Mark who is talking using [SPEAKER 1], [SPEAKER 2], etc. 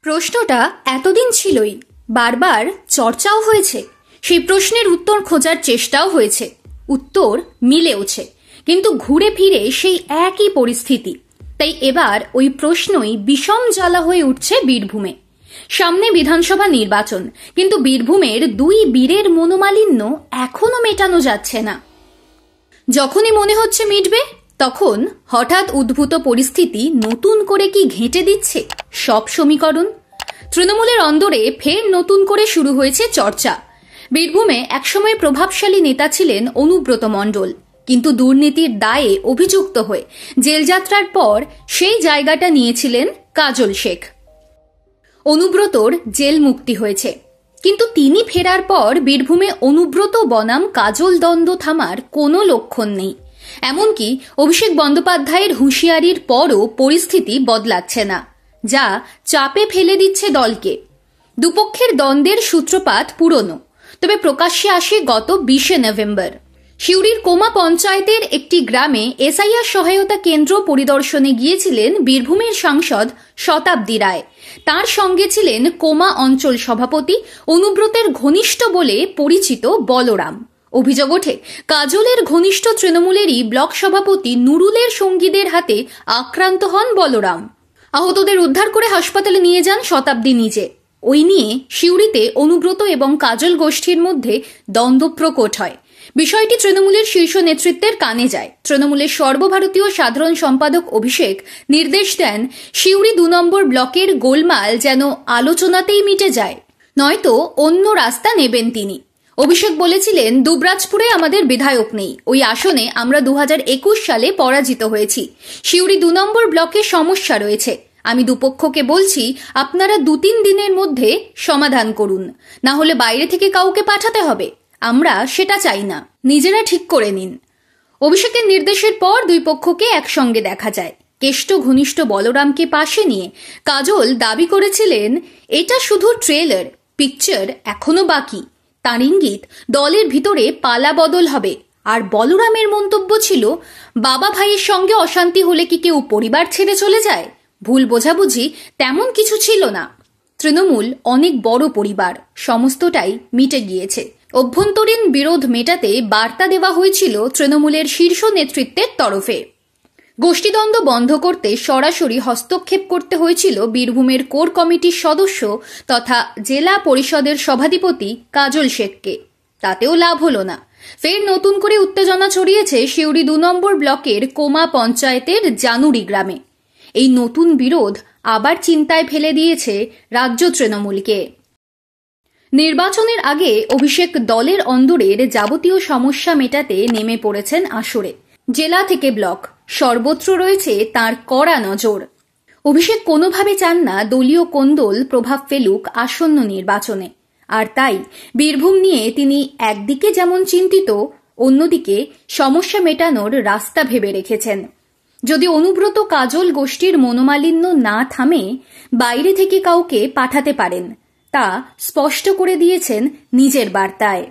[SPEAKER 1] প্রশ্নটা এতদিন ছিলই, বারবার চর্চাও হয়েছে, সেই প্রশ্নের উত্তর খোঁজার চেষ্টাও হয়েছে, উত্তর মিলেওছে, কিন্তু ঘুরে ফিরে সেই একই পরিস্থিতি। তাই এবার ওই প্রশ্নই বিষম জ্বালা হয়ে উঠছে বীরভূমে। সামনে বিধানসভা নির্বাচন, কিন্তু বীরভূমের দুই বীরের মনোমালিন্য এখনো মেটানো যাচ্ছে না। যখনই মনে হচ্ছে মিটবে, তখন হঠাৎ উদ্ভূত পরিস্থিতি নতুন করে কি ঘেঁটে দিচ্ছে সব সমীকরণ। তৃণমূলের অন্দরে ফের নতুন করে শুরু হয়েছে চর্চা। বীরভূমে একসময় প্রভাবশালী নেতা ছিলেন অনুব্রত মণ্ডল, কিন্তু দুর্নীতির দায়ে অভিযুক্ত হয়ে জেলযাত্রার পর সেই জায়গাটা নিয়েছিলেন কাজল শেখ। অনুব্রতর জেল মুক্তি হয়েছে, কিন্তু তিনি ফেরার পর বীরভূমে অনুব্রত বনাম কাজল দ্বন্দ্ব থামার কোনো লক্ষণ নেই। এমনকি অভিষেক বন্দ্যোপাধ্যায়ের হুঁশিয়ারির পরও পরিস্থিতি বদলাচ্ছে না, যা চাপে ফেলে দিচ্ছে দলকে। দুপক্ষের দ্বন্দ্বের সূত্রপাত পুরনো, তবে প্রকাশ্যে আসে গত 20শে নভেম্বর। সিউড়ির কোমা পঞ্চায়েতের একটি গ্রামে এসআইআর সহায়তা কেন্দ্র পরিদর্শনে গিয়েছিলেন বীরভূমের সাংসদ শতাব্দী রায়। তার সঙ্গে ছিলেন কোমা অঞ্চল সভাপতি অনুব্রতের ঘনিষ্ঠ বলে পরিচিত বলরাম। অভিযোগ ওঠে, কাজলের ঘনিষ্ঠ তৃণমূলেরই ব্লক সভাপতি নুরুলের সঙ্গীদের হাতে আক্রান্ত হন বলরাম। আহতদের উদ্ধার করে হাসপাতালে নিয়ে যান শতাব্দী নিজে। ওই নিয়ে সিউড়িতে অনুব্রত এবং কাজল গোষ্ঠীর মধ্যে দ্বন্দ্ব প্রকট হয়। বিষয়টি তৃণমূলের শীর্ষ নেতৃত্বের কানে যায়। তৃণমূলের সর্বভারতীয় সাধারণ সম্পাদক অভিষেক নির্দেশ দেন, সিউড়ি 2 নম্বর ব্লকের গোলমাল যেন আলোচনাতেই মিটে যায়, নয়তো অন্য রাস্তা নেবেন তিনি। অভিষেক বলেছিলেন, দুবরাজপুরে আমাদের বিধায়ক নেই, ওই আসনে আমরা 2021 সালে পরাজিত হয়েছি। সিউড়ি 2 নম্বর ব্লকে সমস্যা রয়েছে। আমি দুপক্ষকে বলছি, আপনারা 2-3 দিনের মধ্যে সমাধান করুন, না হলে বাইরে থেকে কাউকে পাঠাতে হবে। আমরা সেটা চাই না, নিজেরা ঠিক করে নিন। অভিষেকের নির্দেশের পর দুই পক্ষকে একসঙ্গে দেখা যায়। কেষ্ট ঘনিষ্ঠ বলরামকে পাশে নিয়ে কাজল দাবি করেছিলেন, এটা শুধু ট্রেলার, পিকচার এখনো বাকি। তার ইঙ্গিত, দলের ভিতরে পালা বদল হবে। আর বলরামের মন্তব্য ছিল, বাবা ভাইয়ের সঙ্গে অশান্তি হলে কি কেউ পরিবার ছেড়ে চলে যায়? ভুল বোঝাবুঝি তেমন কিছু ছিল না। তৃণমূল অনেক বড় পরিবার, সমস্তটাই মিটে গিয়েছে। অভ্যন্তরীণ বিরোধ মেটাতে বার্তা দেওয়া হয়েছিল তৃণমূলের শীর্ষ নেতৃত্বের তরফে। গোষ্ঠীদ্বন্দ্ব বন্ধ করতে সরাসরি হস্তক্ষেপ করতে হয়েছিল বীরভূমের কোর কমিটির সদস্য তথা জেলা পরিষদের সভাধিপতি কাজল শেখকে। তাতেও লাভ হলো না। ফের নতুন করে উত্তেজনা ছড়িয়েছে সিউড়ি 2 নম্বর ব্লকের কোমা পঞ্চায়েতের জানুরি গ্রামে। এই নতুন বিরোধ আবার চিন্তায় ফেলে দিয়েছে রাজ্য তৃণমূলকে। নির্বাচনের আগে অভিষেক দলের অন্দরের যাবতীয় সমস্যা মেটাতে নেমে পড়েছেন আসরে। জেলা থেকে ব্লক সর্বত্র রয়েছে তার কড়া নজর। অভিষেক কোনোভাবে চান না দলীয় কোন্দল প্রভাব ফেলুক আসন্ন নির্বাচনে। আর তাই বীরভূম নিয়ে তিনি একদিকে যেমন চিন্তিত, অন্যদিকে সমস্যা মেটানোর রাস্তা ভেবে রেখেছেন। যদি অনুব্রত কাজল গোষ্ঠীর মনোমালিন্য না থামে, বাইরে থেকে কাউকে পাঠাতে পারেন, তা স্পষ্ট করে দিয়েছেন নিজের বার্তায়।